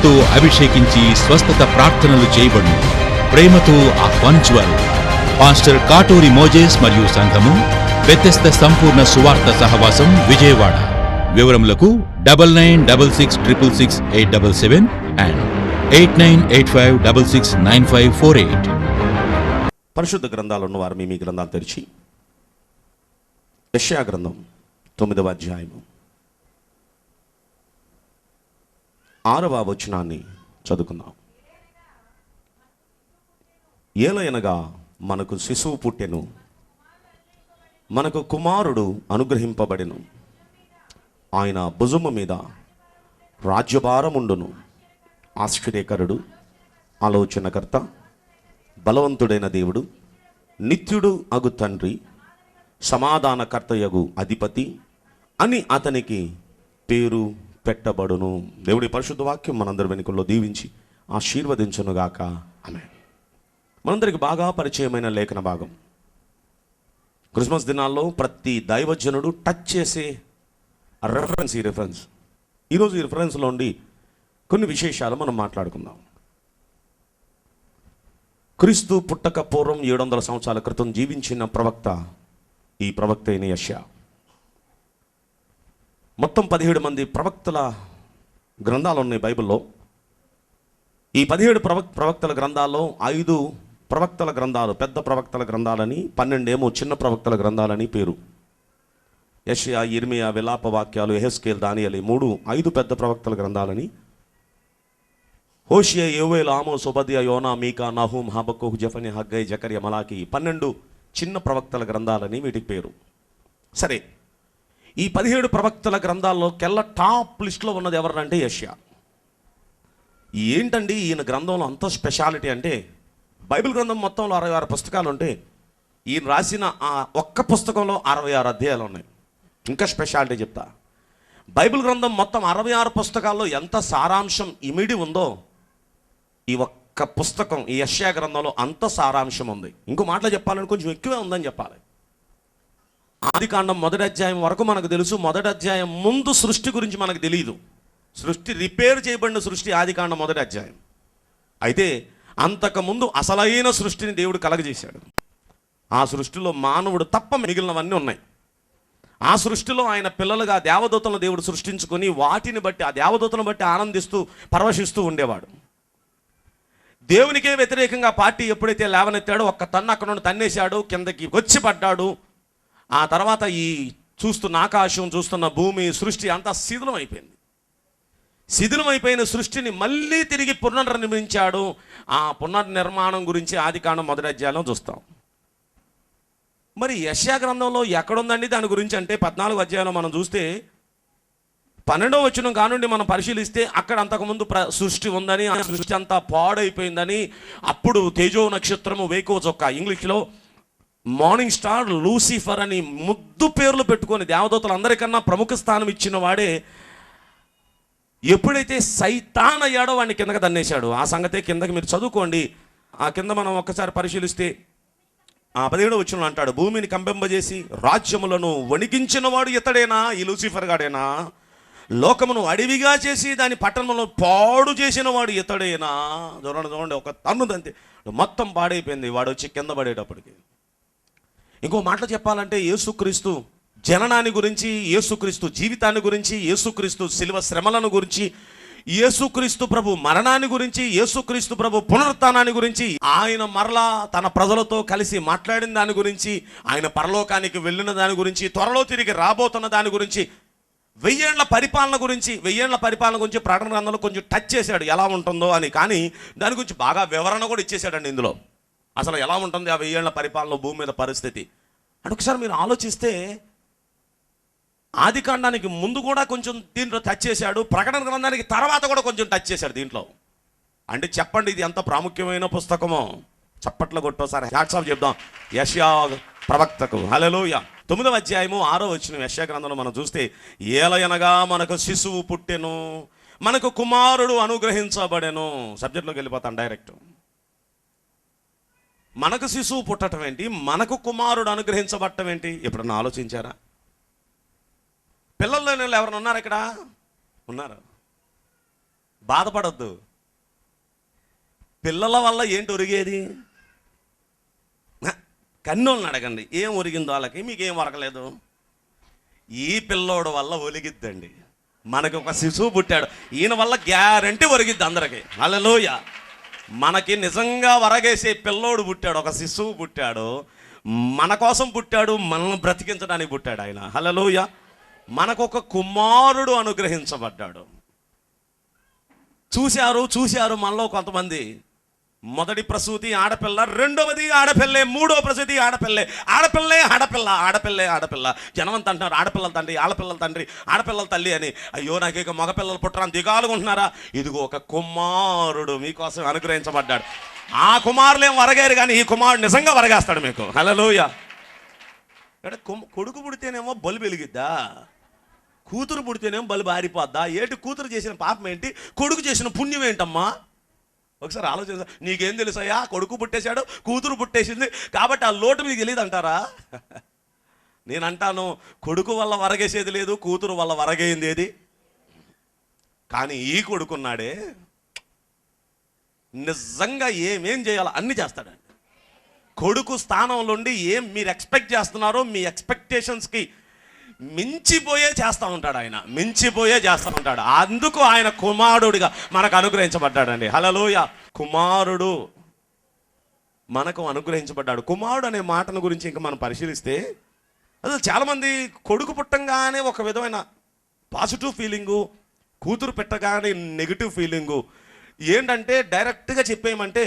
అగ్నితో అభిషేకించి స్వస్థత ప్రార్థనలు చేయబడును. ప్రేమతో ఆహ్వానించువారు పాస్టర్ కాటూరి మోజేస్ మరియు సంఘము, బెతెస్దా సంపూర్ణ సువార్త సహవాసం, విజయవాడ. వివరములకు 9966668877 and 8985669548. పరిశుద్ధ గ్రంథాలు ఉన్నవారు మీ గ్రంథాలు తెరిచి యెషయా గ్రంథం 9వ అధ్యాయము 6వ వచనాన్ని చదువుకుందాం. ఏలయనగా మనకు శిశువు పుట్టెను, మనకు కుమారుడు అనుగ్రహింపబడెను, ఆయన భుజము మీద రాజ్యభారముండును. ఆశ్చర్యకరుడు, ఆలోచనకర్త, బలవంతుడైన దేవుడు, నిత్యుడు అగు తండ్రి, సమాధానకర్తయగు అధిపతి అని అతనికి పేరు పెట్టబడును. దేవుడి పరిశుద్ధ వాక్యం మనందరి వెనుకల్లో దీవించి ఆశీర్వదించునుగాక. ఆమేన్. మనందరికి బాగా పరిచయమైన లేఖన భాగం. క్రిస్మస్ దినాల్లో ప్రతి దైవజనుడు టచ్ చేసే రెఫరెన్స్. ఈరోజు ఈ రిఫరెన్స్లో ఉండి కొన్ని విశేషాలు మనం మాట్లాడుకుందాం. క్రీస్తు పుట్టక పూర్వం 700 సంవత్సరాల క్రితం జీవించిన ప్రవక్త ఈ ప్రవక్త అయిన యెషయా. మొత్తం 17 మంది ప్రవక్తల గ్రంథాలు ఉన్నాయి బైబిల్లో. ఈ 17 ప్రవక్తల గ్రంథాల్లో 5 ప్రవక్తల గ్రంథాలు పెద్ద ప్రవక్తల గ్రంథాలని, 12 ఏమో చిన్న ప్రవక్తల గ్రంథాలని పేరు. యెషయా, యిర్మీయా, విలాప వాక్యాలు, యెహెజ్కేలు, దానియేలు 5 పెద్ద ప్రవక్తల గ్రంథాలని, హోషియా, యోవేలు, ఆమోస్, ఓబద్యా, యోనా, మీకా, నహూమ్, హబక్కూక్, జెఫన్యా, హగ్గై, జకర్యా, మలాకి 12 చిన్న ప్రవక్తల గ్రంథాలని వీటికి పేరు. సరే, ఈ 17 ప్రవక్తల గ్రంథాల్లో కెల్ల టాప్ లిస్ట్లో ఉన్నది ఎవరంటే యెషయా. ఏంటండి ఈయన గ్రంథంలో అంత స్పెషాలిటీ అంటే, బైబిల్ గ్రంథం మొత్తంలో 66 పుస్తకాలు ఉంటే ఈయన రాసిన ఆ ఒక్క పుస్తకంలో 66 అధ్యాయాలు ఉన్నాయి. ఇంకా స్పెషాలిటీ చెప్తా. బైబిల్ గ్రంథం మొత్తం 66 పుస్తకాల్లో ఎంత సారాంశం ఇమిడి ఉందో ఈ ఒక్క పుస్తకం, ఈ యెషయా గ్రంథంలో అంత సారాంశం ఉంది. ఇంకో మాటలో చెప్పాలని కొంచెం ఎక్కువే ఉందని చెప్పాలి. ఆదికాండం 1వ అధ్యాయం వరకు మనకు తెలుసు. 1వ అధ్యాయం ముందు సృష్టి గురించి మనకు తెలియదు. సృష్టి రిపేర్ చేయబడిన సృష్టి ఆదికాండం 1వ అధ్యాయం. అయితే అంతకుముందు అసలైన సృష్టిని దేవుడు కలగజేశాడు. ఆ సృష్టిలో మానవుడు తప్ప మిగిలినవన్నీ ఉన్నాయి. ఆ సృష్టిలో ఆయన పిల్లలుగా దేవదూతలను దేవుడు సృష్టించుకొని వాటిని బట్టి, ఆ దేవదూతలను బట్టి ఆనందిస్తూ పరవశిస్తూ ఉండేవాడు. దేవునికే వ్యతిరేకంగా పార్టీ ఎప్పుడైతే లేవనెత్తాడో ఒక్క తన్ను అక్కడ నుండి తన్నేశాడు, కిందకి వచ్చి పడ్డాడు. ఆ తర్వాత ఈ చూస్తున్న ఆకాశం, చూస్తున్న భూమి, సృష్టి అంతా శిథిలం అయిపోయింది. శిథిలం అయిపోయిన సృష్టిని మళ్ళీ తిరిగి పునర్నిర్మించాడు. ఆ పునర్నిర్మాణం గురించి ఆదికాండం 1వ అధ్యాయంలో చూస్తాం. మరి యెషయా గ్రంథంలో ఎక్కడుందండి దాని గురించి అంటే 14వ అధ్యాయంలో మనం చూస్తే 12వ వచనం కానుండి మనం పరిశీలిస్తే అక్కడ అంతకుముందు సృష్టి ఉందని, ఆ సృష్టి అంతా పాడైపోయిందని, అప్పుడు తేజో నక్షత్రము, వేకువ చొక్క, ఇంగ్లీష్లో మార్నింగ్ స్టార్, లూసిఫర్ అని ముద్దు పేర్లు పెట్టుకొని దేవదూతలు అందరికన్నా ప్రముఖ స్థానం ఇచ్చిన వాడే ఎప్పుడైతే సైతాన్ అయ్యాడో వాడిని కిందకి తన్నేశాడు. ఆ సంగతే కిందకి మీరు చదువుకోండి. ఆ కింద మనం ఒక్కసారి పరిశీలిస్తే 17వ వచనంలో అంటాడు, భూమిని కంబింపజేసి రాజ్యములను వణికించిన వాడు ఇతడేనా, ఈ లూసిఫర్ గాడేనా? లోకమును అడవిగా చేసి దాని పట్టణంలో పాడు చేసిన వాడు ఇతడేనా? చూడండి, ఒక తన్నుదంతే మొత్తం పాడైపోయింది వాడు వచ్చి కింద పడేటప్పటికి. ఇంకో మాటలు చెప్పాలంటే యేసుక్రీస్తు జననాన్ని గురించి, యేసుక్రీస్తు జీవితాన్ని గురించి, యేసుక్రీస్తు శిలువ శ్రమలను గురించి, యేసుక్రీస్తు ప్రభు మరణాన్ని గురించి, యేసుక్రీస్తు ప్రభు పునరుత్థానాన్ని గురించి, ఆయన మరలా తన ప్రజలతో కలిసి మాట్లాడిన దాని గురించి, ఆయన పరలోకానికి వెళ్ళిన దాని గురించి, త్వరలో తిరిగి రాబోతున్న దాని గురించి, 1000 ఏళ్ల పరిపాలన గురించి ప్రకటన గ్రంథంలో కొంచెం టచ్ చేశాడు ఎలా ఉంటుందో అని. కానీ దాని గురించి బాగా వివరణ కూడా ఇచ్చేశాడండి ఇందులో. అసలు ఎలా ఉంటుంది ఆ 1000 ఏళ్ల పరిపాలన భూమి మీద పరిస్థితి అని ఒకసారి మీరు ఆలోచిస్తే, ఆదికాండానికి ముందు కూడా కొంచెం దీంట్లో టచ్ చేశాడు, ప్రకటన గ్రంథానికి తర్వాత కూడా కొంచెం టచ్ చేశాడు దీంట్లో. అంటే చెప్పండి ఇది ఎంత ప్రాముఖ్యమైన పుస్తకమో. చప్పట్లు కొట్టోసారి హ్యాట్స్ ఆఫ్ చెప్దాం యెషయా ప్రవక్తకు. హల్లెలూయా. 9వ అధ్యాయము 6వ వచనం యెషయా గ్రంథంలో మనం చూస్తే, ఏలయనగా మనకు శిశువు పుట్టెను, మనకు కుమారుడు అనుగ్రహించబడెను. సబ్జెక్ట్లోకి వెళ్ళిపోతాను డైరెక్ట్. మనకు శిశువు పుట్టడం ఏంటి, మనకు కుమారుడు అనుగ్రహించబడటం ఏంటి? ఎప్పుడన్నా ఆలోచించారా? పిల్లలు లేని వాళ్ళు ఎవరైనా ఉన్నారు ఇక్కడ? ఉన్నారు. బాధపడద్దు. పిల్లల వల్ల ఏంటి ఒరిగేది? కన్నోళ్ళని అడగండి, ఏం ఒరిగిందో వాళ్ళకి, మీకేం ఒరగలేదు. ఈ పిల్లోడు వల్ల ఒలిగిద్దండి. మనకి ఒక శిశువు పుట్టాడు, ఈయన వల్ల గ్యారంటీ ఒరిగిద్ది అందరికి. హల్లెలూయా. మనకి నిజంగా వరగేసే పిల్లోడు పుట్టాడు, ఒక శిశువు పుట్టాడు. మన కోసం పుట్టాడు, మనల్ని బ్రతికించడానికి పుట్టాడు ఆయన. హల్లెలూయా. మనకు ఒక కుమారుడు అనుగ్రహించబడ్డాడు. చూశారు మనలో కొంతమంది, మొదటి ప్రసూతి ఆడపిల్ల, రెండవది ఆడపిల్లే, మూడో ప్రసూతి ఆడపిల్లే, ఆడపిల్ల. జనమంతా అంటున్నారు ఆడపిల్లల తండ్రి, ఆడపిల్లల తల్లి అని. అయ్యో నాకు ఇక మగపిల్లలు పుట్టరాని దిగాలుగా ఉంటున్నారా? ఇదిగో ఒక కుమారుడు మీకోసం అనుగ్రహించబడ్డాడు. ఆ కుమారులు ఏం వరగారు, కానీ ఈ కుమారుడు నిజంగా వరగేస్తాడు మీకు. హల్లెలూయా. అంటే కొడుకు పుడితేనేమో బల్బు వెలిగిద్దా, కూతురు పుడితేనేమో బల్బు ఆరిపోద్దా? ఏంటి కూతురు చేసిన పాపం ఏంటి, కొడుకు చేసిన పుణ్యం ఏంటమ్మా? ఒకసారి ఆలోచించ. నీకేం తెలుసయ్యా, కొడుకు పుట్టేశాడు, కూతురు పుట్టేసింది, కాబట్టి ఆ లోటు మీకు తెలియదు అంటారా? నేను అంటాను, కొడుకు వల్ల వరగేసేది లేదు, కూతురు వల్ల వరగేయింది ఏది? కానీ ఈ కొడుకున్నాడే నిజంగా ఏమేం చేయాలో అన్నీ చేస్తాడండి. కొడుకు స్థానంలో ఉండి ఏం మీరు ఎక్స్పెక్ట్ చేస్తున్నారో మీ ఎక్స్పెక్టేషన్స్కి మించిపోయే చేస్తూ ఉంటాడు ఆయన, మించిపోయే చేస్తూ ఉంటాడు. అందుకు ఆయన కుమారుడిగా మనకు అనుగ్రహించబడ్డాడండి. హల్లెలూయా. కుమారుడు మనకు అనుగ్రహించబడ్డాడు. కుమారుడు అనే మాటను గురించి ఇంకా మనం పరిశీలిస్తే, అసలు చాలామంది కొడుకు పుట్టంగానే ఒక విధమైన పాజిటివ్ ఫీలింగు, కూతురు పెట్టగానే నెగిటివ్ ఫీలింగు. ఏంటంటే డైరెక్ట్గా చెప్పేయమంటే,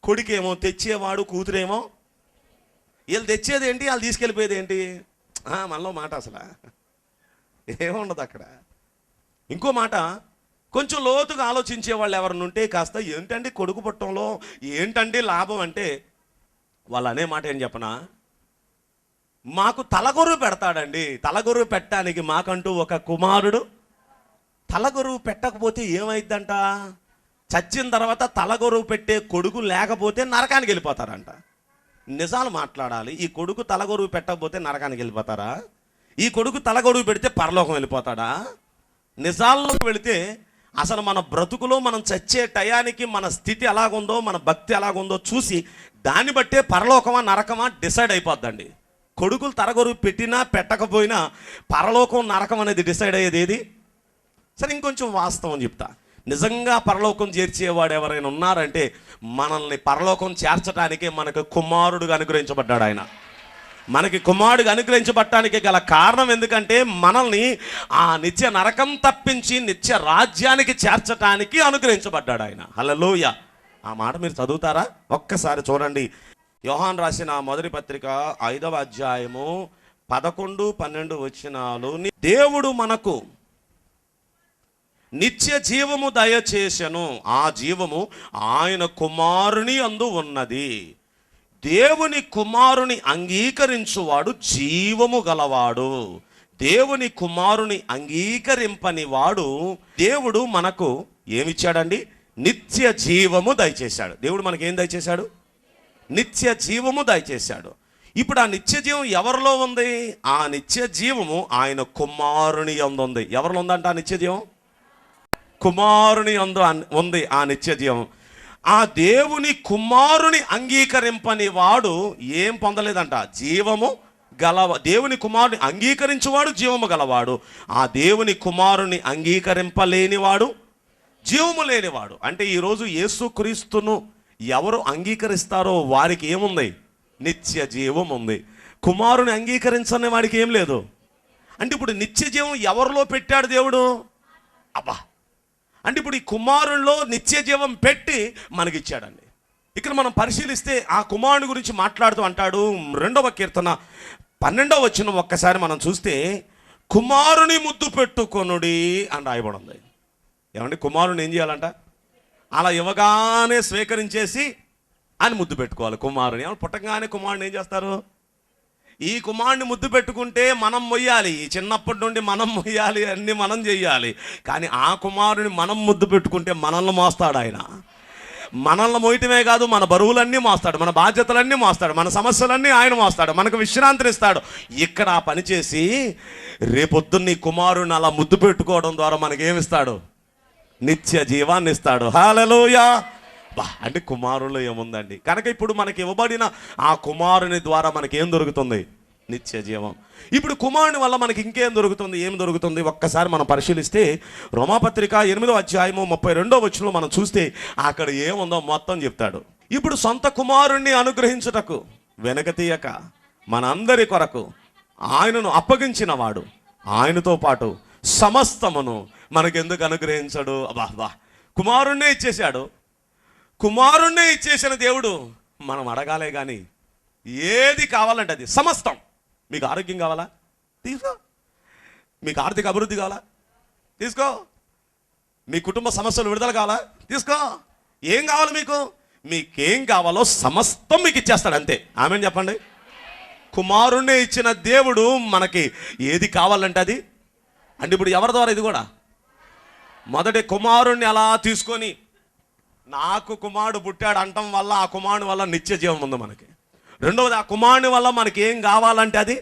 కొడుకేమో తెచ్చేవాడు, కూతురేమో వీళ్ళు తెచ్చేది ఏంటి, వాళ్ళు తీసుకెళ్ళిపోయేది ఏంటి? మనలో మాట అసలు ఏముండదు అక్కడ. ఇంకో మాట, కొంచెం లోతుగా ఆలోచించే వాళ్ళు ఎవరిని ఉంటే కాస్త ఏంటండి కొడుకు పుట్టంలో ఏంటండి లాభం అంటే, వాళ్ళు అనే మాట ఏం చెప్పనా, మాకు తలగొరువు పెడతాడండి, తలగొరువు పెట్టడానికి మాకంటూ ఒక కుమారుడు. తలగొరువు పెట్టకపోతే ఏమైద్దంట, చచ్చిన తర్వాత తలగొరువు పెట్టే కొడుకు లేకపోతే నరకానికి వెళ్ళిపోతారంట. నిజాలు మాట్లాడాలి. ఈ కొడుకు తలగొరువు పెట్టకపోతే నరకానికి వెళ్ళిపోతారా? ఈ కొడుకు తలగొరువు పెడితే పరలోకం వెళ్ళిపోతాడా? నిజాల్లోకి వెళితే అసలు మన బ్రతుకులో మనం చచ్చే టయానికి మన స్థితి ఎలాగుందో, మన భక్తి ఎలాగుందో చూసి దాన్ని బట్టే పరలోకమా నరకమా డిసైడ్ అయిపోద్దండి. కొడుకులు తలగొరువు పెట్టినా పెట్టకపోయినా పరలోకం నరకం అనేది డిసైడ్ అయ్యేది ఏది? సరే, ఇంకొంచెం వాస్తవం చెప్తా. నిజంగా పరలోకం చేర్చేవాడు ఎవరైనా ఉన్నారంటే, మనల్ని పరలోకం చేర్చడానికే మనకు కుమారుడుగా అనుగ్రహించబడ్డాడు ఆయన. మనకి కుమారుడుగా అనుగ్రహించబడటానికి గల కారణం ఎందుకంటే, మనల్ని ఆ నిత్య నరకం తప్పించి నిత్య రాజ్యానికి చేర్చడానికి అనుగ్రహించబడ్డాడు ఆయన. హల్లెలూయా. ఆ మాట మీరు చదువుతారా? ఒక్కసారి చూడండి. యోహాన్ రాసిన మొదటి పత్రిక 5వ అధ్యాయము 11, 12 వచనాలు. దేవుడు మనకు నిత్య జీవము దయచేసెను, ఆ జీవము ఆయన కుమారుని అందు ఉన్నది. దేవుని కుమారుని అంగీకరించువాడు జీవము గలవాడు. దేవుని కుమారుని అంగీకరింపని వాడు, దేవుడు మనకు ఏమిచ్చాడండి? నిత్య జీవము దయచేశాడు. దేవుడు మనకి ఏం దయచేశాడు? నిత్య జీవము దయచేశాడు. ఇప్పుడు ఆ నిత్య జీవం ఎవరిలో ఉంది? ఆ నిత్య జీవము ఆయన కుమారుని యందు ఉంది. ఎవరిలో ఉందంట ఆ నిత్య జీవం? కుమారుని యందు ఉంది ఆ నిత్య జీవం. ఆ దేవుని కుమారుని అంగీకరింపని వాడు ఏం పొందలేదంట? జీవము గలవ. దేవుని కుమారుని అంగీకరించువాడు జీవము గలవాడు. ఆ దేవుని కుమారుని అంగీకరింపలేనివాడు జీవము లేనివాడు. అంటే ఈరోజు యేసుక్రీస్తును ఎవరు అంగీకరిస్తారో వారికి ఏముంది? నిత్య జీవం ఉంది. కుమారుని అంగీకరించని వాడికి ఏం లేదు. అంటే ఇప్పుడు నిత్య జీవం ఎవరిలో పెట్టాడు దేవుడు? అబ్బా, అంటే ఇప్పుడు ఈ కుమారుల్లో నిత్య జీవం పెట్టి మనకిచ్చాడండి. ఇక్కడ మనం పరిశీలిస్తే ఆ కుమారుని గురించి మాట్లాడుతూ అంటాడు, 2వ కీర్తన 12వ వచనం ఒక్కసారి మనం చూస్తే, కుమారుని ముద్దు పెట్టుకొనుడి అని రాయబడి ఉంది. ఏమంటే కుమారుని ఏం చేయాలంట? అలా ఇవ్వగానే స్వీకరించేసి అని ముద్దు పెట్టుకోవాలి కుమారుని. పుట్టగానే కుమారుని ఏం చేస్తారు? ఈ కుమారుని ముద్దు పెట్టుకుంటే మనం మొయ్యాలి, చిన్నప్పటి నుండి మనం మొయ్యాలి, అన్నీ మనం చెయ్యాలి. కానీ ఆ కుమారుని మనం ముద్దు పెట్టుకుంటే మనల్ని మోస్తాడు ఆయన. మనల్ని మోయటమే కాదు, మన బరువులన్నీ మోస్తాడు, మన బాధ్యతలన్నీ మోస్తాడు, మన సమస్యలన్నీ ఆయన మోస్తాడు, మనకు విశ్రాంతిని ఇస్తాడు. ఇక్కడ ఆ పని చేసి రేపొద్దున్న నీ కుమారుని అలా ముద్దు పెట్టుకోవడం ద్వారా మనకేమిస్తాడు? నిత్య జీవాన్ని ఇస్తాడు. హల్లెలూయా. అంటే కుమారుల్లో ఏముందండి? కనుక ఇప్పుడు మనకి ఇవ్వబడిన ఆ కుమారుని ద్వారా మనకి ఏం దొరుకుతుంది? నిత్య జీవం. ఇప్పుడు కుమారుని వల్ల మనకి ఇంకేం దొరుకుతుంది? ఏం దొరుకుతుంది? ఒక్కసారి మనం పరిశీలిస్తే రోమాపత్రిక 8వ అధ్యాయము 32వ వచనంలో మనం చూస్తే అక్కడ ఏముందో మొత్తం చెప్తాడు. ఇప్పుడు సొంత కుమారుణ్ణి అనుగ్రహించుటకు వెనక తీయక మనందరి కొరకు ఆయనను అప్పగించిన వాడు ఆయనతో పాటు సమస్తమును మనకెందుకు అనుగ్రహించడు? అబ్బా, కుమారుణ్ణే ఇచ్చేశాడు. కుమారుణ్ణే ఇచ్చేసిన దేవుడు మనం అడగాలే కానీ ఏది కావాలంటే అది సమస్తం. మీకు ఆరోగ్యం కావాలా? తీసుకో. మీకు ఆర్థిక అభివృద్ధి కావాలా? తీసుకో. మీ కుటుంబ సమస్యలు విడుదల కావాలా? తీసుకో. ఏం కావాలి మీకు? మీకేం కావాలో సమస్తం మీకు ఇచ్చేస్తాడు, అంతే. ఆమేన్ చెప్పండి. కుమారుణ్ణే ఇచ్చిన దేవుడు మనకి ఏది కావాలంటే అది. అంటే ఇప్పుడు ఎవరి ద్వారా? ఇది కూడా మొదటి కుమారుణ్ణి అలా తీసుకొని నాకు కుమారుడు పుట్టాడు అంటం వల్ల ఆ కుమారుని వల్ల నిత్య జీవం ఉంది మనకి. రెండవది, ఆ కుమారుని వల్ల మనకి ఏం కావాలంటే అది.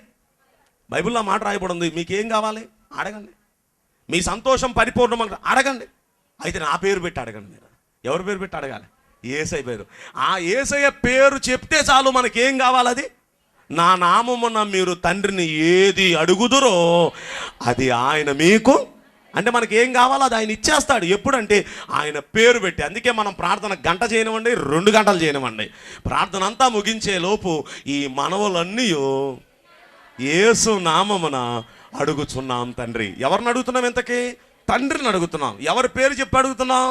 బైబిల్లో మాట రాయబడి ఉంది, మీకు ఏం కావాలి అడగండి, మీ సంతోషం పరిపూర్ణం అడగండి. అయితే నా పేరు పెట్టి అడగండి. మీరు ఎవరి పేరు పెట్టి అడగాలి? యేసయ్య పేరు. ఆ యేసయ్య పేరు చెప్తే చాలు మనకి ఏం కావాలి అది. నా నామమున మీరు తండ్రిని ఏది అడుగుదురో అది ఆయన మీకు, అంటే మనకి ఏం కావాలో అది ఆయన ఇచ్చేస్తాడు. ఎప్పుడంటే ఆయన పేరు పెట్టి. అందుకే మనం ప్రార్థన గంట చేయనివ్వండి, 2 గంటలు చేయనివ్వండి, ప్రార్థన అంతా ముగించే లోపు ఈ మనవులన్నీ యేసు నామమున అడుగుచున్నాం తండ్రి. ఎవరిని అడుగుతున్నాం? ఇంతకీ తండ్రిని అడుగుతున్నాం. ఎవరి పేరు చెప్పి అడుగుతున్నాం?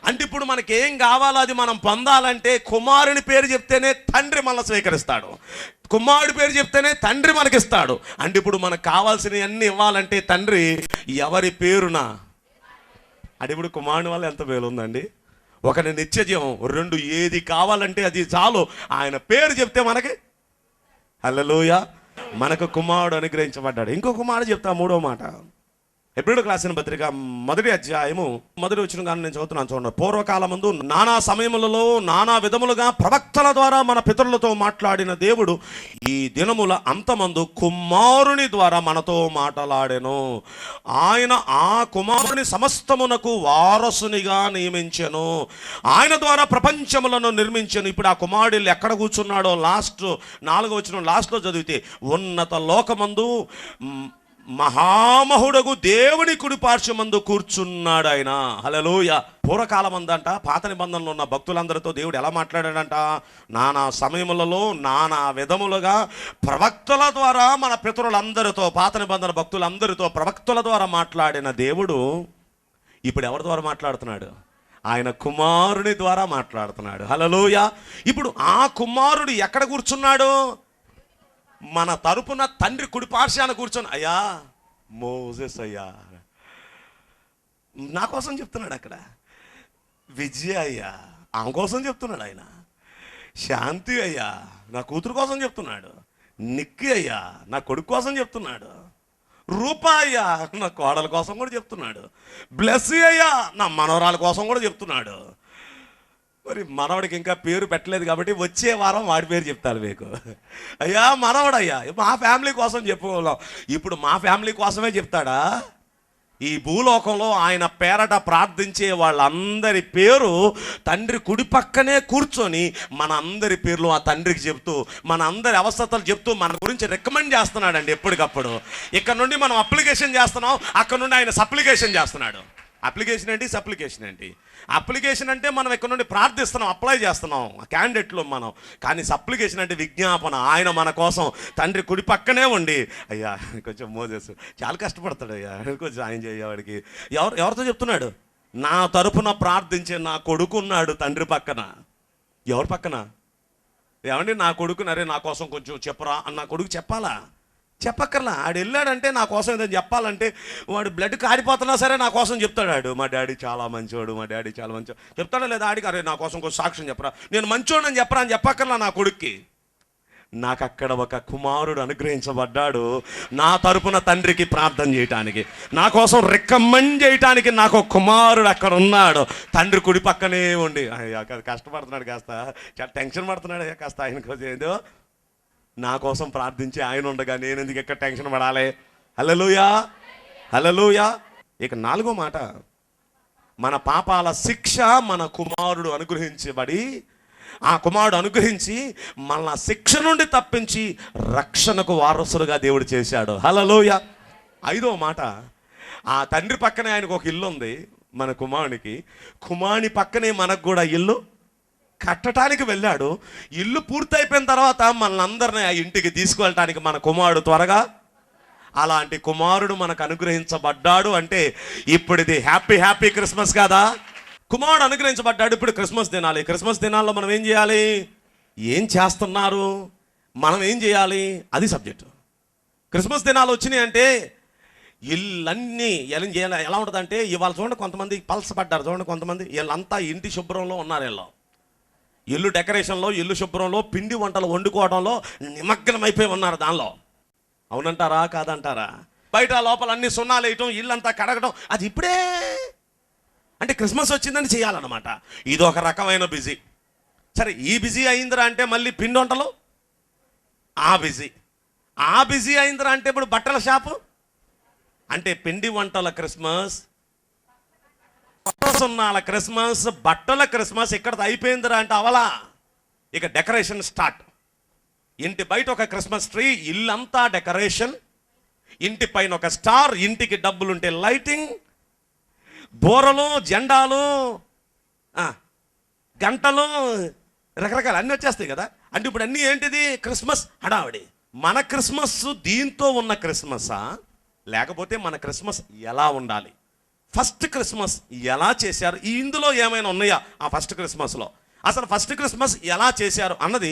అంటే ఇప్పుడు మనకి ఏం కావాలో అది మనం పొందాలంటే కుమారుని పేరు చెప్తేనే తండ్రి మనల్ని స్వీకరిస్తాడు. కుమారుడి పేరు చెప్తేనే తండ్రి మనకిస్తాడు. అంటే ఇప్పుడు మనకు కావాల్సినవి అన్నీ ఇవ్వాలంటే తండ్రి ఎవరి పేరున? అంటే ఇప్పుడు కుమారుని వల్ల ఎంత మేలు ఉందండి. ఒకటి నిత్య జీవం, 2 ఏది కావాలంటే అది చాలు ఆయన పేరు చెప్తే మనకి. హల్లెలూయా. మనకు కుమారుడు అనుగ్రహించబడ్డాడు. ఇంకొక మాట చెప్తా, 3వ మాట. హెబ్రీయులకు రాసిన పత్రిక 1వ అధ్యాయము 1వ వచనం కానీ నేను చదువుతున్నాను చూడండి. పూర్వకాలమందు నానా సమయములలో నానా విధములుగా ప్రవక్తల ద్వారా మన పితరులతో మాట్లాడిన దేవుడు ఈ దినముల అంతమందు కుమారుని ద్వారా మనతో మాట్లాడెను. ఆయన ఆ కుమారుని సమస్తమునకు వారసునిగా నియమించెను. ఆయన ద్వారా ప్రపంచములను నిర్మించెను. ఇప్పుడు ఆ కుమారుడు ఎక్కడ కూర్చున్నాడో లాస్ట్ 4వ వచనం లాస్ట్లో చదివితే, ఉన్నత లోకమందు మహామహుడగు దేవుని కుడి పార్శ్వమందు కూర్చున్నాడు ఆయన. హల్లెలూయా. పూర్వకాలమందంట పాత నిబంధనలో ఉన్న భక్తులందరితో దేవుడు ఎలా మాట్లాడాడంట? నానా సమయములలో నానా విధములుగా ప్రవక్తల ద్వారా మన పితరులందరితో, పాత నిబంధన భక్తులందరితో ప్రవక్తల ద్వారా మాట్లాడిన దేవుడు ఇప్పుడు ఎవరి ద్వారా మాట్లాడుతున్నాడు? ఆయన కుమారుని ద్వారా మాట్లాడుతున్నాడు. హల్లెలూయా. ఇప్పుడు ఆ కుమారుడు ఎక్కడ కూర్చున్నాడు? మన తరపున తండ్రి కుడి పార్శ్వాన కూర్చొని, అయ్యా మోసెస్ అయ్యా నా కోసం చెప్తున్నాడు. అక్కడ విజయ అయ్యా ఆమె కోసం చెప్తున్నాడు. ఆయన శాంతి అయ్యా నా కూతురు కోసం చెప్తున్నాడు. నిక్కి అయ్యా నా కొడుకు కోసం చెప్తున్నాడు. రూపా అయ్యా నా కోడల కోసం కూడా చెప్తున్నాడు. బ్లెస్ అయ్యా నా మనవరాల కోసం కూడా చెప్తున్నాడు. మరి మనవడికి ఇంకా పేరు పెట్టలేదు కాబట్టి వచ్చే వారం వాడి పేరు చెప్తాను మీకు. అయ్యా మనవడయ్యా మా ఫ్యామిలీ కోసం చెప్పుకోలేం. ఇప్పుడు మా ఫ్యామిలీ కోసమే చెప్తాడా? ఈ భూలోకంలో ఆయన పేరట ప్రార్థించే వాళ్ళందరి పేరు తండ్రి కుడి పక్కనే కూర్చొని మన అందరి పేర్లు ఆ తండ్రికి చెప్తూ, మన అందరి అవస్థతలు చెప్తూ మన గురించి రికమెండ్ చేస్తున్నాడండి ఎప్పటికప్పుడు. ఇక్కడ నుండి మనం అప్లికేషన్ చేస్తున్నాం, అక్కడ నుండి ఆయన సప్లికేషన్ చేస్తున్నాడు. అప్లికేషన్ ఏంటి, సప్లికేషన్ ఏంటి? అప్లికేషన్ అంటే మనం ఇక్కడ నుండి ప్రార్థిస్తున్నాం, అప్లై చేస్తున్నాం క్యాండిడేట్లో మనం. కానీ సప్లికేషన్ అంటే విజ్ఞాపన. ఆయన మన కోసం తండ్రి కుడి పక్కనే ఉండి, అయ్యా కొంచెం మోజెస్ చాలా కష్టపడతాడు అయ్యా కొంచెం ఆయన చేయవాడికి. ఎవరితో చెప్తున్నాడు? నా తరపున ప్రార్థించే నా కొడుకు ఉన్నాడు తండ్రి పక్కన. ఎవరి పక్కన? ఏమండి నా కొడుకునరే నా కోసం కొంచెం చెప్పరా అని నా కొడుకు చెప్పాలా? చెప్పక్కర్లా. ఆడు వెళ్ళాడంటే నా కోసం ఏదైనా చెప్పాలంటే వాడు బ్లడ్ కారిపోతున్నా సరే నా కోసం చెప్తాడు. మా డాడీ చాలా మంచోడు, మా డాడీ చాలా మంచోడు చెప్తాడా లేదా? ఆడికి అరే నా కోసం కొంచెం సాక్ష్యం చెప్పరా, నేను మంచోడు అని చెప్పరా అని చెప్పక్కర్లా నా కొడుక్కి. నాకు అక్కడ ఒక కుమారుడు అనుగ్రహించబడ్డాడు నా తరపున తండ్రికి ప్రార్థన చేయటానికి, నా కోసం రికమెండ్ చేయటానికి నాకు ఒక కుమారుడు అక్కడ ఉన్నాడు. తండ్రి కుడి పక్కనే ఉండి కష్టపడుతున్నాడు, కాస్త చాలా టెన్షన్ పడుతున్నాడు కాస్త ఆయన కోసం. ఏదో నా కోసం ప్రార్థించి ఆయన ఉండగా నేను ఎందుకు ఎక్కడ టెన్షన్ పడాలి? హల్లెలూయా హల్లెలూయా. ఇక 4వ మాట మన పాపాల శిక్ష మన కుమారుడు అనుగ్రహించబడి, ఆ కుమారుడు అనుగ్రహించి మన శిక్ష నుండి తప్పించి రక్షణకు వారసులుగా దేవుడు చేశాడు. హల్లెలూయ. 5వ మాట, ఆ తండ్రి పక్కనే ఆయనకు ఒక ఇల్లు ఉంది మన కుమారునికి. కుమారుని పక్కనే మనకు కూడా ఇల్లు కట్టడానికి వెళ్ళాడు. ఇల్లు పూర్తయిపోయిన తర్వాత మనందరినీ ఆ ఇంటికి తీసుకువెళ్ళటానికి మన కుమారుడు త్వరగా, అలాంటి కుమారుడు మనకు అనుగ్రహించబడ్డాడు అంటే ఇప్పుడు ఇది హ్యాపీ హ్యాపీ క్రిస్మస్ కాదా? కుమారుడు అనుగ్రహించబడ్డాడు. ఇప్పుడు క్రిస్మస్ దినాలు. క్రిస్మస్ దినాల్లో మనం ఏం చేయాలి? ఏం చేస్తున్నారు? మనం ఏం చేయాలి? అది సబ్జెక్టు. క్రిస్మస్ దినాలు వచ్చినాయి అంటే ఇల్లన్నీ ఎలా ఉంటుందంటే, ఇవాళ చూడండి కొంతమంది పలసపడ్డారు, చూడండి కొంతమంది వీళ్ళంతా ఇంటి శుభ్రంలో ఉన్నారు. వీళ్ళు ఇల్లు డెకరేషన్లో, ఇల్లు శుభ్రంలో, పిండి వంటలు వండుకోవడంలో నిమగ్నమైపోయి ఉన్నారు దానిలో. అవునంటారా కాదంటారా? బయట లోపల అన్ని సున్నాలు వేయటం, ఇల్లంతా కడగటం, అది ఇప్పుడే అంటే క్రిస్మస్ వచ్చిందని చేయాలన్నమాట. ఇది ఒక రకమైన బిజీ. సరే, ఈ బిజీ అయిందిరా అంటే మళ్ళీ పిండి వంటలు, ఆ బిజీ అయిందిరా అంటే ఇప్పుడు బట్టల షాపు, అంటే పిండి వంటల క్రిస్మస్, సున్నాల క్రిస్మస్, బట్టల క్రిస్మస్ ఇక్కడ అయిపోయిందిరా అంటే అవలా. ఇక డెకరేషన్ స్టార్ట్. ఇంటి బయట ఒక క్రిస్మస్ ట్రీ, ఇల్లంతా డెకరేషన్, ఇంటి పైన ఒక స్టార్, ఇంటికి డబ్బులుంటే లైటింగ్, బోరలు, జెండాలు, గంటలు, రకరకాలు అన్నీ వచ్చేస్తాయి కదా. అంటే ఇప్పుడు అన్నీ ఏంటిది? క్రిస్మస్ హడావిడి. మన క్రిస్మస్ దీంతో ఉన్న క్రిస్మసా, లేకపోతే మన క్రిస్మస్ ఎలా ఉండాలి? ఫస్ట్ క్రిస్మస్ ఎలా చేశారు? ఇందులో ఏమైనా ఉన్నాయా ఆ ఫస్ట్ క్రిస్మస్లో? అసలు ఫస్ట్ క్రిస్మస్ ఎలా చేశారు అన్నది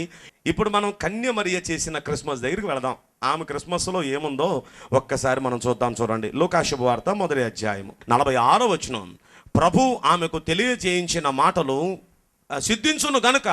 ఇప్పుడు మనం కన్య మరియ చేసిన క్రిస్మస్ దగ్గరికి వెళదాం. ఆమె క్రిస్మస్లో ఏముందో ఒక్కసారి మనం చూద్దాం. చూడండి, లూకా శుభవార్త 1వ అధ్యాయము 46వ వచనం. ప్రభు ఆమెకు తెలియజేయించిన మాటలు సిద్ధించును గనుక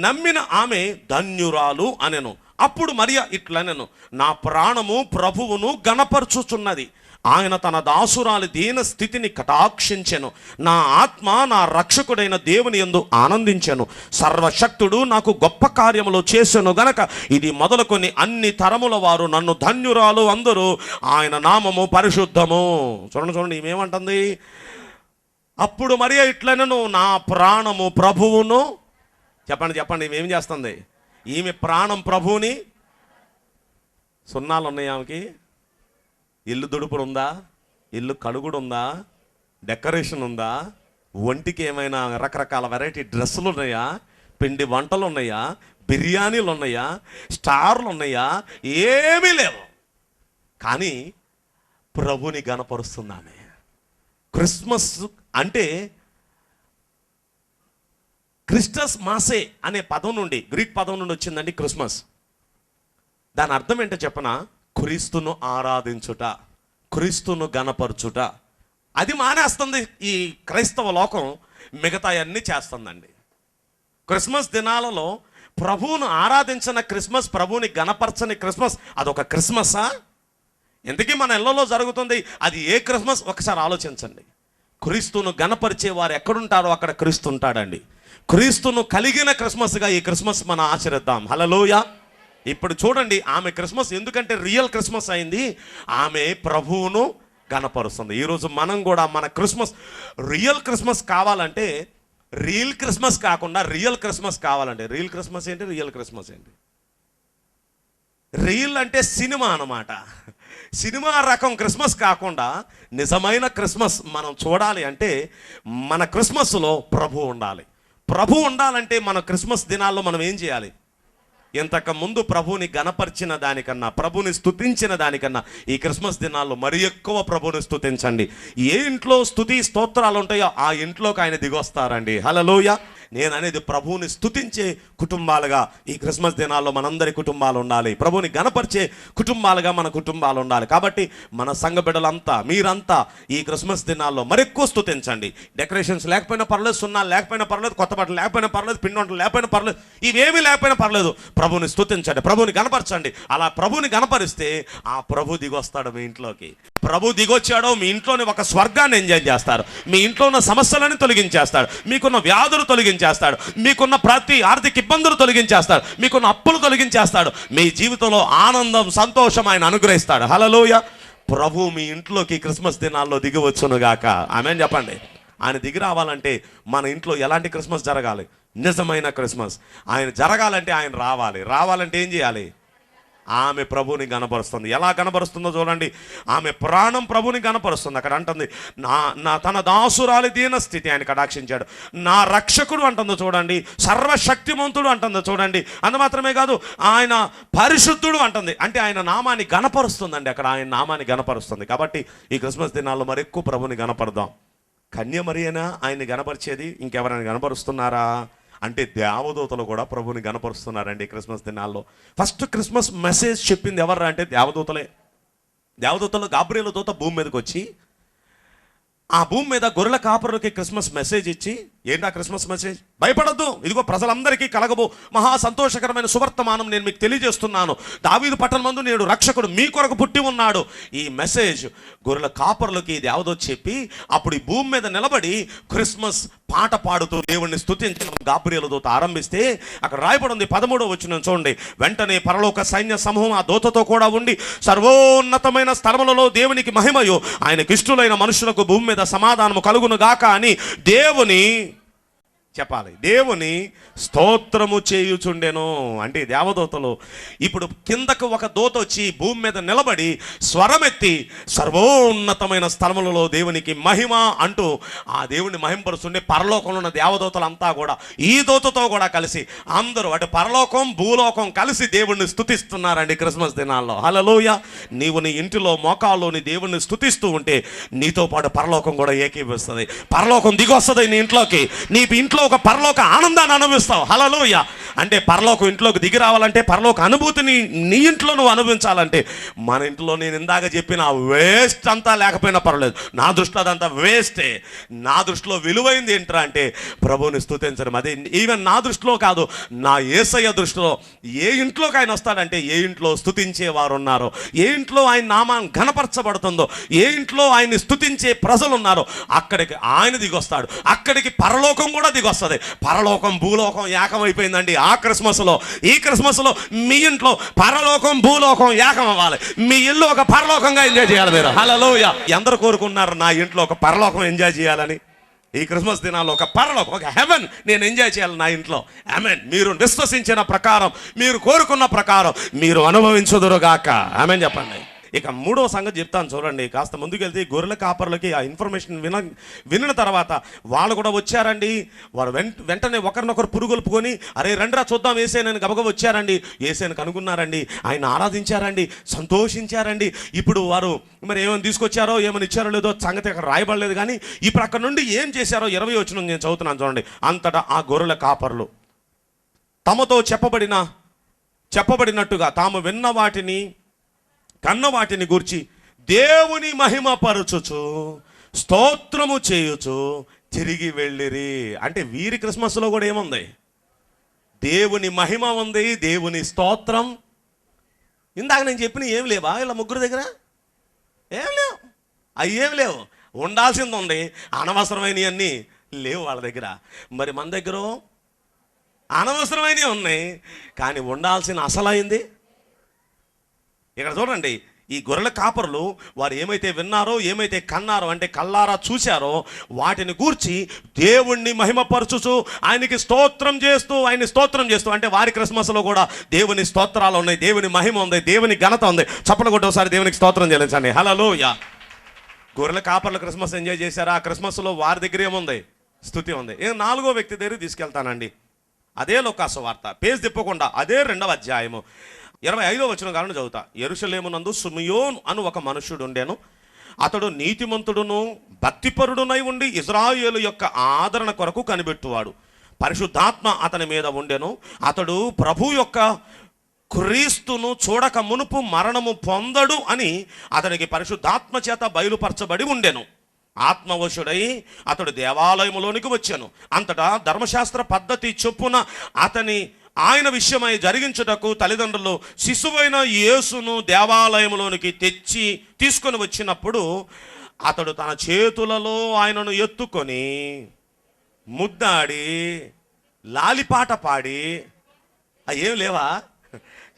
నమ్మిన ఆమె ధన్యురాలు అనెను. అప్పుడు మరియ ఇట్లనెను, నా ప్రాణము ప్రభువును గణపరచుచున్నది. ఆయన తన దాసురాలి దీన స్థితిని కటాక్షించెను. నా ఆత్మ నా రక్షకుడైన దేవుని యందు ఆనందించెను. సర్వశక్తుడు నాకు గొప్ప కార్యములు చేసెను గనక ఇది మొదలుకొని అన్ని తరముల వారు నన్ను ధన్యురాలు అందరూ. ఆయన నామము పరిశుద్ధము. చూడండి ఈమెమంటుంది? అప్పుడు మరియ ఇట్లనెను, నా ప్రాణము ప్రభువును. చెప్పండి ఈమె ఏం చేస్తుంది? ఈమె ప్రాణం ప్రభువుని. సున్నాలు ఉన్నాయి ఆమెకి. ఇల్లు దుడుపుడు ఉందా? ఇల్లు కడుగుడు ఉందా? డెకరేషన్ ఉందా? ఒంటికి ఏమైనా రకరకాల వెరైటీ డ్రెస్సులు ఉన్నాయా? పిండి వంటలు ఉన్నాయా? బిర్యానీలు ఉన్నాయా? స్టార్లు ఉన్నాయా? ఏమీ లేవు. కానీ ప్రభుని గణపరుస్తుంది ఆమె. క్రిస్మస్ అంటే క్రిస్టస్ మాసే అనే పదం నుండి, గ్రీక్ పదం నుండి వచ్చిందండి క్రిస్మస్. దాని అర్థం ఏంటో చెప్పనా? క్రీస్తును ఆరాధించుట, క్రీస్తును గణపరచుట. అది మానేస్తుంది ఈ క్రైస్తవ లోకం, మిగతా అన్నీ చేస్తుందండి. క్రిస్మస్ దినాలలో ప్రభువును ఆరాధించిన క్రిస్మస్, ప్రభువుని గణపరచని క్రిస్మస్, అదొక క్రిస్మస్సా? ఎందుకీ మన ఇళ్లలో జరుగుతుంది అది ఏ క్రిస్మస్? ఒకసారి ఆలోచించండి. క్రీస్తును గణపరిచే వారు ఎక్కడుంటారో అక్కడ క్రీస్తు ఉంటాడండి. క్రీస్తును కలిగిన క్రిస్మస్గా ఈ క్రిస్మస్ మనం ఆచరిద్దాం. హల్లెలూయా. ఇప్పుడు చూడండి, ఆమె క్రిస్మస్ ఎందుకంటే రియల్ క్రిస్మస్ అయింది, ఆమె ప్రభువును గణపరుస్తుంది. ఈరోజు మనం కూడా మన క్రిస్మస్ రియల్ క్రిస్మస్ కావాలంటే, రియల్ క్రిస్మస్ కాకుండా రియల్ క్రిస్మస్ కావాలంటే, రియల్ క్రిస్మస్ ఏంటి, రియల్ క్రిస్మస్ ఏంటి? రియల్ అంటే సినిమా అన్నమాట. సినిమా రకం క్రిస్మస్ కాకుండా నిజమైన క్రిస్మస్ మనం చూడాలి అంటే మన క్రిస్మస్లో ప్రభు ఉండాలి. ప్రభు ఉండాలంటే మన క్రిస్మస్ దినాల్లో మనం ఏం చేయాలి? ఇంతకు ముందు ప్రభుని గణపరిచిన దానికన్నా, ప్రభుని స్తుతించిన దానికన్నా ఈ క్రిస్మస్ దినాల్లో మరి ఎక్కువ ప్రభుని స్తుతించండి. ఏ ఇంట్లో స్తుతి స్తోత్రాలు ఉంటాయో ఆ ఇంట్లోకి ఆయన దిగొస్తారండి. హల్లెలూయా. నేను అనేది ప్రభువుని స్తుతించే కుటుంబాలుగా ఈ క్రిస్మస్ దినాల్లో మనందరి కుటుంబాలు ఉండాలి. ప్రభువుని గణపరిచే కుటుంబాలుగా మన కుటుంబాలు ఉండాలి. కాబట్టి మన సంఘ బిడ్డలంతా, మీరంతా ఈ క్రిస్మస్ దినాల్లో మరెక్కువ స్తుతించండి. డెకరేషన్స్ లేకపోయినా పర్లేదు, సున్నాలు లేకపోయినా పర్లేదు, కొత్త బట్టలు లేకపోయినా పర్లేదు, పిండి వంటలు లేకపోయినా పర్లేదు, ఇవేమీ లేకపోయినా పర్లేదు, ప్రభుని స్తుతించండి, ప్రభుని గణపరచండి. అలా ప్రభుని గణపరిస్తే ఆ ప్రభు దిగొస్తాడు మీ ఇంట్లోకి. ప్రభు దిగొచ్చాడో మీ ఇంట్లోని ఒక స్వర్గాన్ని ఎంజాయ్ చేస్తారు. మీ ఇంట్లో ఉన్న సమస్యలను తొలగించేస్తాడు, మీకున్న వ్యాధులు తొలగించేస్తాడు, మీకున్న ప్రతి ఆర్థిక ఇబ్బందులు తొలగించేస్తాడు, మీకున్న అప్పులు తొలగించేస్తాడు, మీ జీవితంలో ఆనందం, సంతోషం ఆయన అనుగ్రహిస్తాడు. హల్లెలూయా. ప్రభు మీ ఇంట్లోకి క్రిస్మస్ దినాల్లో దిగివచ్చునుగాక. ఆమేన్ చెప్పండి. ఆయన దిగి రావాలంటే మన ఇంట్లో ఎలాంటి క్రిస్మస్ జరగాలి? నిజమైన క్రిస్మస్. ఆయన జరగాలంటే ఆయన రావాలంటే ఏం చేయాలి? ఆమె ప్రభుని గణపరుస్తుంది. ఎలా గణపరుస్తుందో చూడండి. ఆమె ప్రాణం ప్రభుని గణపరుస్తుంది. అక్కడ అంటుంది, నా తన దాసురాలి దీన స్థితి ఆయన కటాక్షించాడు. నా రక్షకుడు అంటుందో చూడండి. సర్వశక్తిమంతుడు అంటుందో చూడండి. అందు మాత్రమే కాదు, ఆయన పరిశుద్ధుడు అంటుంది. అంటే ఆయన నామాన్ని గణపరుస్తుందండి. అక్కడ ఆయన నామాన్ని గణపరుస్తుంది. కాబట్టి ఈ క్రిస్మస్ దినాల్లో మరి ఎక్కువ ప్రభుని గణపరుద్దాం. కన్య మరియనా ఆయన్ని గణపరిచేది? ఇంకెవరైనా గణపరుస్తున్నారా అంటే దేవదూతలు కూడా ప్రభుని గణపరుస్తున్నారండి క్రిస్మస్ దినాల్లో. ఫస్ట్ క్రిస్మస్ మెసేజ్ చెప్పింది ఎవరు అంటే దేవదూతలే. దేవదూతలు గాబ్రియేలు దూత భూమి మీదకి వచ్చి ఆ భూమి మీద గొర్రెల కాపరులకి క్రిస్మస్ మెసేజ్ ఇచ్చి, ఏంటా క్రిస్మస్ మెసేజ్? భయపడద్దు, ఇదిగో ప్రజలందరికీ కలగబో మహా సంతోషకరమైన సువర్తమానం నేను మీకు తెలియజేస్తున్నాను. దావీదు పట్టణమందు నేడు రక్షకుడు మీ కొరకు పుట్టి ఉన్నాడు. ఈ మెసేజ్ గొర్రెల కాపరులకి దేవదూత చెప్పి, అప్పుడు ఈ భూమి మీద నిలబడి క్రిస్మస్ పాట పాడుతూ దేవుణ్ణి స్తుతించడం గాబ్రియేలు దూత ఆరంభిస్తే అక్కడ రాయబడి ఉంది 13వ వచనం చూడండి. వెంటనే పరలోక సైన్య సమూహం ఆ దూతతో కూడా ఉండి, సర్వోన్నతమైన స్థలములలో దేవునికి మహిమయు ఆయనకి ఇష్టులైన మనుషులకు భూమి మీద సమాధానము కలుగును గాక అని దేవుని చెప్పాలి. దేవుని స్తోత్రము చేయుచుండెను. అంటే దేవదూతలు ఇప్పుడు కిందకు ఒక దూత వచ్చి భూమి మీద నిలబడి స్వరమెత్తి సర్వోన్నతమైన స్థలములలో దేవునికి మహిమ అంటూ ఆ దేవుని మహింపరుస్తుండే పరలోకంలో ఉన్న దేవదూతలంతా కూడా ఈ దూతతో కూడా కలిసి అందరూ అటు పరలోకం భూలోకం కలిసి దేవుణ్ణి స్తుతిస్తున్నారండి క్రిస్మస్ దినాల్లో. హల్లెలూయా. నీవు నీ ఇంటిలో మోకాల్లోని దేవుణ్ణి స్తుతిస్తూ ఉంటే నీతో పాటు పరలోకం కూడా ఏకీభవిస్తుంది. పరలోకం దిగొస్తుంది నీ ఇంట్లోకి. నీ ఇంట్లో ఒక పరలోక ఆనందాన్ని అనుభవిస్తావు. హల్లెలూయా. అంటే పరలోకం ఇంట్లోకి దిగి రావాలంటే, పరలోక అనుభూతిని నీ ఇంట్లో నువ్వు అనుభవించాలంటే, మన ఇంట్లో నేను ఇందాక చెప్పిన వేస్ట్ అంతా లేకపోయినా పర్వాలేదు, నా దృష్టిలో అదంతా వేస్టే. నా దృష్టిలో విలువైంది ఏంట్రా అంటే ప్రభువుని స్తుతించడం. అదే ఈవెన్ నా దృష్టిలో కాదు, నా యేసయ్య దృష్టిలో ఏ ఇంట్లోకి ఆయన వస్తాడంటే, ఏ ఇంట్లో స్తుతించే వారు ఉన్నారో, ఏ ఇంట్లో ఆయన నామాన్ని ఘనపరచబడుతుందో, ఏ ఇంట్లో ఆయన్ని స్తుతించే ప్రజలు ఉన్నారో అక్కడికి ఆయన దిగొస్తాడు. అక్కడికి పరలోకం కూడా దిగొస్తుంది. పరలోకం భూలోకం ఏకమైపోయిందండి ఆ క్రిస్మస్లో. ఈ క్రిస్మస్లో మీ ఇంట్లో పరలోకం భూలోకం ఏకం అవ్వాలి. మీ ఇల్లు ఒక పరలోకంగా ఎంజాయ్ చేయాలి మీరు. హల్లెలూయా. ఎందరు కోరుకున్నారు నా ఇంట్లో ఒక పరలోకం ఎంజాయ్ చేయాలని? ఈ క్రిస్మస్ దినాల్లో ఒక పరలోకం, ఒక హెవెన్ నేను ఎంజాయ్ చేయాలి నా ఇంట్లో. ఆమేన్. మీరు విశ్వసించిన ప్రకారం, మీరు కోరుకున్న ప్రకారం మీరు అనుభవించుదురుగాక. ఆమేన్ చెప్పండి. ఇక మూడో సంగతి చెప్తాను చూడండి. కాస్త ముందుకెళ్తే గొర్రెల కాపర్లకి ఆ ఇన్ఫర్మేషన్ వినిన తర్వాత వాళ్ళు కూడా వచ్చారండి. వారు వెంటనే ఒకరినొకరు పురుగొల్పుకొని, అరే రండిరా చూద్దాం యేసేనని గబగబ వచ్చారండి. యేసేను కనుగొన్నారండి, ఆయన ఆరాధించారండి, సంతోషించారండి. ఇప్పుడు వారు మరి ఏమైనా తీసుకొచ్చారో ఏమైనా ఇచ్చారో లేదో సంగతి అక్కడ రాయబడలేదు. కానీ ఇప్పుడు అక్కడ నుండి ఏం చేశారో 20 వచనం నేను చదువుతున్నాను చూడండి. అంతటా ఆ గొర్రెల కాపర్లు తమతో చెప్పబడినట్టుగా తాము విన్న వాటిని కన్న వాటిని గూర్చి దేవుని మహిమపరచుచు స్తోత్రము చేయుచు తిరిగి వెళ్ళిరి. అంటే వీరి క్రిస్మస్లో కూడా ఏముంది? దేవుని మహిమ ఉంది, దేవుని స్తోత్రం. ఇందాక నేను చెప్పిన ఏం లేవా ఇలా ముగ్గురు దగ్గర? ఏం లేవు. అవి ఏం లేవు. ఉండాల్సింది ఉంది, అనవసరమైనవన్నీ లేవు వాళ్ళ దగ్గర. మరి మన దగ్గర అనవసరమైనవి ఉన్నాయి, కానీ ఉండాల్సిన అసలైంది ఇక్కడ చూడండి. ఈ గొర్రెల కాపరులు వారు ఏమైతే విన్నారో, ఏమైతే కన్నారో అంటే కల్లారా చూశారో వాటిని గూర్చి దేవుణ్ణి మహిమపరచుచు ఆయనకి స్తోత్రం చేస్తూ అంటే వారి క్రిస్మస్లో కూడా దేవుని స్తోత్రాలు ఉన్నాయి, దేవుని మహిమ ఉంది, దేవుని ఘనత ఉంది. చప్పలు కొట్టి ఒకసారి దేవునికి స్తోత్రం చెల్లించండి. హల్లెలూయా. గొర్రెల కాపర్లు క్రిస్మస్ ఎంజాయ్ చేశారా? ఆ క్రిస్మస్లో వారి దగ్గర ఏముంది? స్తుతి ఉంది. 4వ వ్యక్తి దగ్గర తీసుకెళ్తానండి. అదే లోకాసు వార్త, పేజ్ తిప్పకుండా అదే 2వ అధ్యాయము 25వ వచనం కారణం చదువుతా. యెరూషలేమునందు సిమియోను అను ఒక మనుష్యుడు ఉండెను. అతడు నీతిమంతుడును భక్తిపరుడునై ఉండి ఇశ్రాయేలు యొక్క ఆదరణ కొరకు కనిపెట్టువాడు. పరిశుద్ధాత్మ అతని మీద ఉండెను. అతడు ప్రభు యొక్క క్రీస్తును చూడక మునుపు మరణము పొందడు అని అతనికి పరిశుద్ధాత్మ చేత బయలుపరచబడి ఉండెను. ఆత్మవశుడై అతడు దేవాలయములోనికి వచ్చాను. అంతటా ధర్మశాస్త్ర పద్ధతి చొప్పున ఆయన విషయమై జరిగించుటకు తల్లిదండ్రులు శిశువైన యేసును దేవాలయంలోనికి తీసుకొని వచ్చినప్పుడు అతడు తన చేతులలో ఆయనను ఎత్తుకొని ముద్దాడి లాలిపాట పాడి, ఏం లేవా?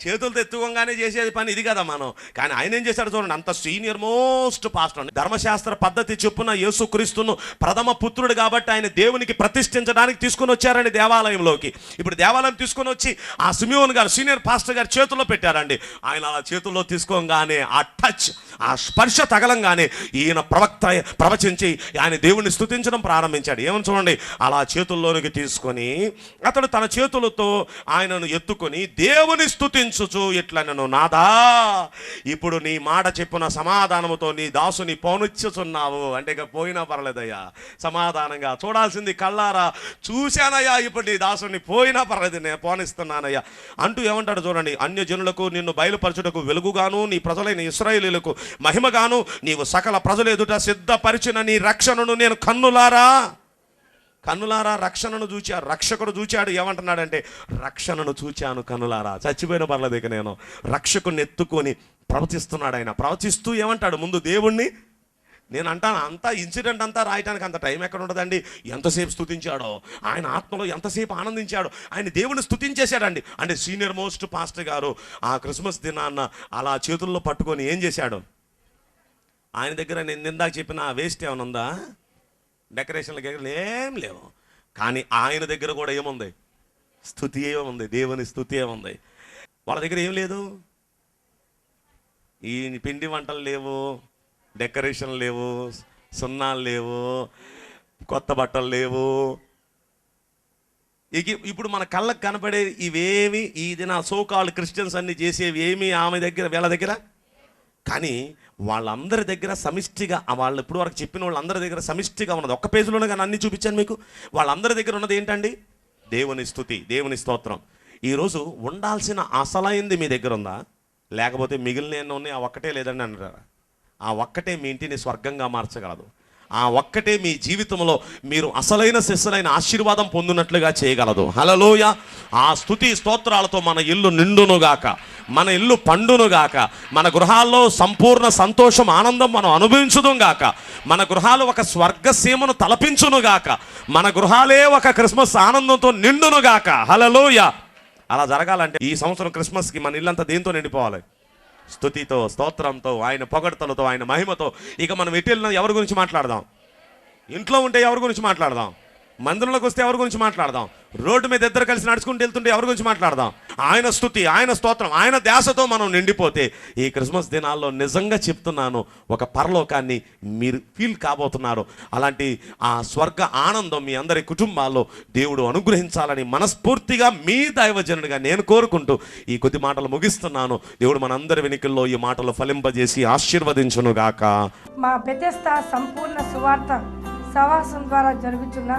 చేతులతో ఎత్తుకోగానే చేసేది పని ఇది కదా మనం. కానీ ఆయన ఏం చేశాడు చూడండి, అంత సీనియర్ మోస్ట్ పాస్టర్, ధర్మశాస్త్ర పద్ధతి చొప్పున యేసుక్రీస్తును ప్రథమ పుత్రుడు కాబట్టి ఆయన దేవునికి ప్రతిష్ఠించడానికి తీసుకొని వచ్చారండి దేవాలయంలోకి. ఇప్పుడు దేవాలయం తీసుకొని వచ్చి ఆ సిమియోన్ గారు సీనియర్ పాస్టర్ గారు చేతుల్లో పెట్టారండి. ఆయన అలా చేతుల్లో తీసుకోగానే ఆ టచ్, ఆ స్పర్శ తగలంగానే ఈయన ప్రవక్త ప్రవచించి ఆయన దేవుని స్తుతించడం ప్రారంభించాడు. ఏమని చూడండి, అలా చేతుల్లోనికి తీసుకొని అతడు తన చేతులతో ఆయనను ఎత్తుకొని దేవుని స్తుతించుచు ఇట్లా నన్ను, నాదా ఇప్పుడు నీ మాట చెప్పున సమాధానముతో నీ దాసుని పోనిచ్చుచున్నావు. అంటే ఇక పోయినా పర్లేదయ్యా, సమాధానంగా చూడాల్సింది కళ్ళారా చూశానయ్యా, ఇప్పుడు నీ దాసుని పోయినా పర్లేదు, నేను పోనిస్తున్నానయ్యా అంటూ ఏమంటాడు చూడండి, అన్యజనులకు నిన్ను బయలుపరచుటకు వెలుగుగాను నీ ప్రజలైన ఇశ్రాయేలీయులకు మహిమగాను నీవు సకల ప్రజలు ఎదుట సిద్ధపరిచిన నీ రక్షణను నేను కన్నులారా రక్షణను చూచారు. రక్షకుడు చూచాడు, ఏమంటున్నాడంటే రక్షణను చూచాను కన్నులారా. చచ్చిపోయిన పర్లేదు, ఇక నేను రక్షకుని ఎత్తుకొని ప్రవచిస్తున్నాడు. ఆయన ప్రవచిస్తూ ఏమంటాడు, ముందు దేవుణ్ణి నేను అంటాను, అంతా ఇన్సిడెంట్ అంతా రాయటానికి అంత టైం ఎక్కడ ఉండదండి. ఎంతసేపు స్తుతించాడో, ఆయన ఆత్మలో ఎంతసేపు ఆనందించాడో, ఆయన దేవుని స్తుతించేశాడండి. అంటే సీనియర్ మోస్ట్ పాస్టర్ గారు ఆ క్రిస్మస్ దినాన్న అలా చేతుల్లో పట్టుకొని ఏం చేశాడు, ఆయన దగ్గర నేను ఇందాక చెప్పిన వేస్ట్ ఏమైనా ఉందా, డెకరేషన్లకి ఏం లేవు, కానీ ఆయన దగ్గర కూడా ఏముంది, స్తుతి ఏముంది, దేవుని స్తుతి ఏముంది. వాళ్ళ దగ్గర ఏం లేదు, ఈ పిండి వంటలు లేవు, డెకరేషన్ లేవు, సున్నాలు లేవు, కొత్త బట్టలు లేవు. ఇప్పుడు మన కళ్ళకు కనపడే ఇవేమి ఈ దిన సోకాల్డ్ క్రిస్టియన్స్ అన్ని చేసేవి ఏమి ఆమె దగ్గర, వీళ్ళ దగ్గర. కానీ వాళ్ళందరి దగ్గర సమిష్టిగా, వాళ్ళు ఇప్పుడు వరకు చెప్పిన వాళ్ళందరి దగ్గర సమిష్టిగా ఉన్నది. ఒక్క పేజీలోనే కానీ అన్ని చూపించాను మీకు. వాళ్ళందరి దగ్గర ఉన్నది ఏంటండి, దేవుని స్తుతి, దేవుని స్తోత్రం. ఈరోజు ఉండాల్సిన అసలైంది మీ దగ్గర ఉందా, లేకపోతే మిగిలిన ఉన్నాయి ఆ ఒక్కటే లేదండి అంటారా? ఆ ఒక్కటే మీ ఇంటిని స్వర్గంగా మార్చగలదు. ఆ ఒక్కటే మీ జీవితంలో మీరు అసలైన శిస్సులైన ఆశీర్వాదం పొందినట్లుగా చేయగలదు. హల్లెలూయా. ఆ స్తుతి స్తోత్రాలతో మన ఇల్లు నిండునుగాక, మన ఇల్లు పండునుగాక, మన గృహాల్లో సంపూర్ణ సంతోషం ఆనందం మనం అనుభవించుదుగాక, మన గృహాలు ఒక స్వర్గసీమను తలపించునుగాక, మన గృహాలే ఒక క్రిస్మస్ ఆనందంతో నిండునుగాక. హల్లెలూయా. అలా జరగాలంటే ఈ సంవత్సరం క్రిస్మస్కి మన ఇల్లంతా దేంతో నిండిపోవాలి, స్తుతితో, స్తోత్రంతో, ఆయన పొగడ్తలతో, ఆయన మహిమతో. ఇక మనం ఎటు వెళ్ళినా ఎవరి గురించి మాట్లాడదాం, ఇంట్లో ఉంటే ఎవరి గురించి మాట్లాడదాం, మందిరంలోకి వస్తే ఎవరి గురించి మాట్లాడదాం, రోడ్డు మీద ఇద్దరు కలిసి నడుచుకుంటూ వెళ్తుంటే ఎవరి గురించి మాట్లాడదాం. ఆయన స్తుతి, ఆయన స్తోత్రం, ఆయన ధ్యాసతో మనం నిండిపోతే ఈ క్రిస్మస్ దినాల్లో నిజంగా చెప్తున్నాను, ఒక పరలోకాన్ని మీరు ఫీల్ కాబోతున్నారు. అలాంటి ఆ స్వర్గ ఆనందం మీ అందరి కుటుంబాల్లో దేవుడు అనుగ్రహించాలని మనస్ఫూర్తిగా మీ దైవజనుడిగా నేను కోరుకుంటూ ఈ కొద్ది మాటలు ముగిస్తున్నాను. దేవుడు మనందరి వెనుకల్లో ఈ మాటలు ఫలింపజేసి ఆశీర్వదించునుగాక. మా బెతెస్దా సంపూర్ణ సువార్త సహవాసం ద్వారా జరుగుతున్న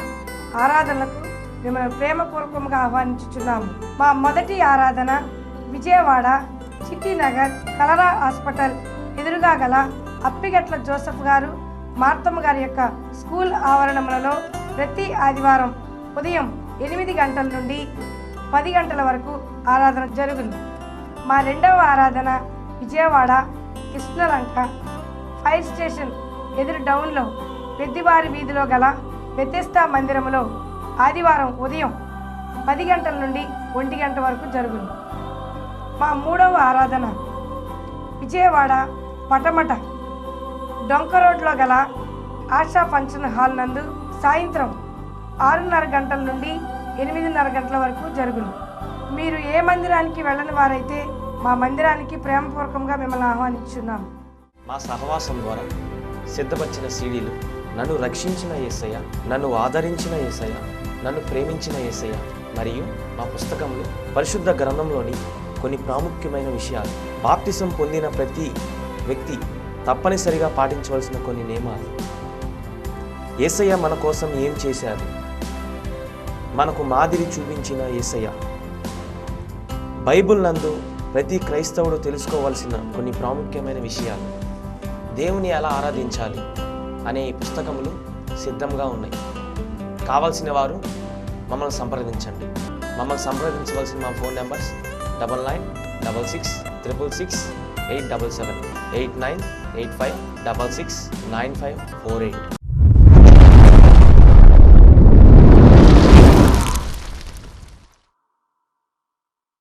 ఆరాధనలకు మిమ్మల్ని ప్రేమపూర్వకంగా ఆహ్వానించుచున్నాము. మా మొదటి ఆరాధన విజయవాడ చిట్టినగర్ కలరా హాస్పిటల్ ఎదురుగా గల అప్పిగట్ల జోసఫ్ గారు, మార్తమ్మ గారి యొక్క స్కూల్ ఆవరణములలో ప్రతి ఆదివారం ఉదయం 8 గంటల నుండి 10 గంటల వరకు ఆరాధన జరుగును. మా రెండవ ఆరాధన విజయవాడ కృష్ణలంక ఫైర్ స్టేషన్ ఎదురు డౌన్లో పెద్దివారి వీధిలో గల బెతెస్దా మందిరములో ఆదివారం ఉదయం 10 గంటల నుండి 1 గంట వరకు జరుగును. మా మూడవ ఆరాధన విజయవాడ పటమట డొంక రోడ్లో గల ఆశా ఫంక్షన్ హాల్ నందు సాయంత్రం 6:30 గంటల నుండి 8:30 గంటల వరకు జరుగును. మీరు ఏ మందిరానికి వెళ్ళని వారైతే మా మందిరానికి ప్రేమపూర్వకంగా మిమ్మల్ని ఆహ్వానించున్నాము. మా సహవాసం ద్వారా సిద్ధపరిచిన సీడీలు నన్ను రక్షించిన యేసయ్య, నన్ను ఆదరించిన యేసయ్య, నన్ను ప్రేమించిన యేసయ్య మరియు మా పుస్తకంలో పరిశుద్ధ గ్రంథంలోని కొన్ని ప్రాముఖ్యమైన విషయాలు, బాప్తిసం పొందిన ప్రతి వ్యక్తి తప్పనిసరిగా పాటించవలసిన కొన్ని నియమాలు, యేసయ్య మన కోసం ఏం చేశారు, మనకు మాదిరి చూపించిన యేసయ్య, బైబిల్ నందు ప్రతి క్రైస్తవుడు తెలుసుకోవాల్సిన కొన్ని ప్రాముఖ్యమైన విషయాలు, దేవుని ఎలా ఆరాధించాలి అనే ఈ పుస్తకములు సిద్ధంగా ఉన్నాయి. కావాల్సిన వారు మమ్మల్ని సంప్రదించండి. మమ్మల్ని సంప్రదించవలసిన మా ఫోన్ నెంబర్స్ 9966666877 8985669548.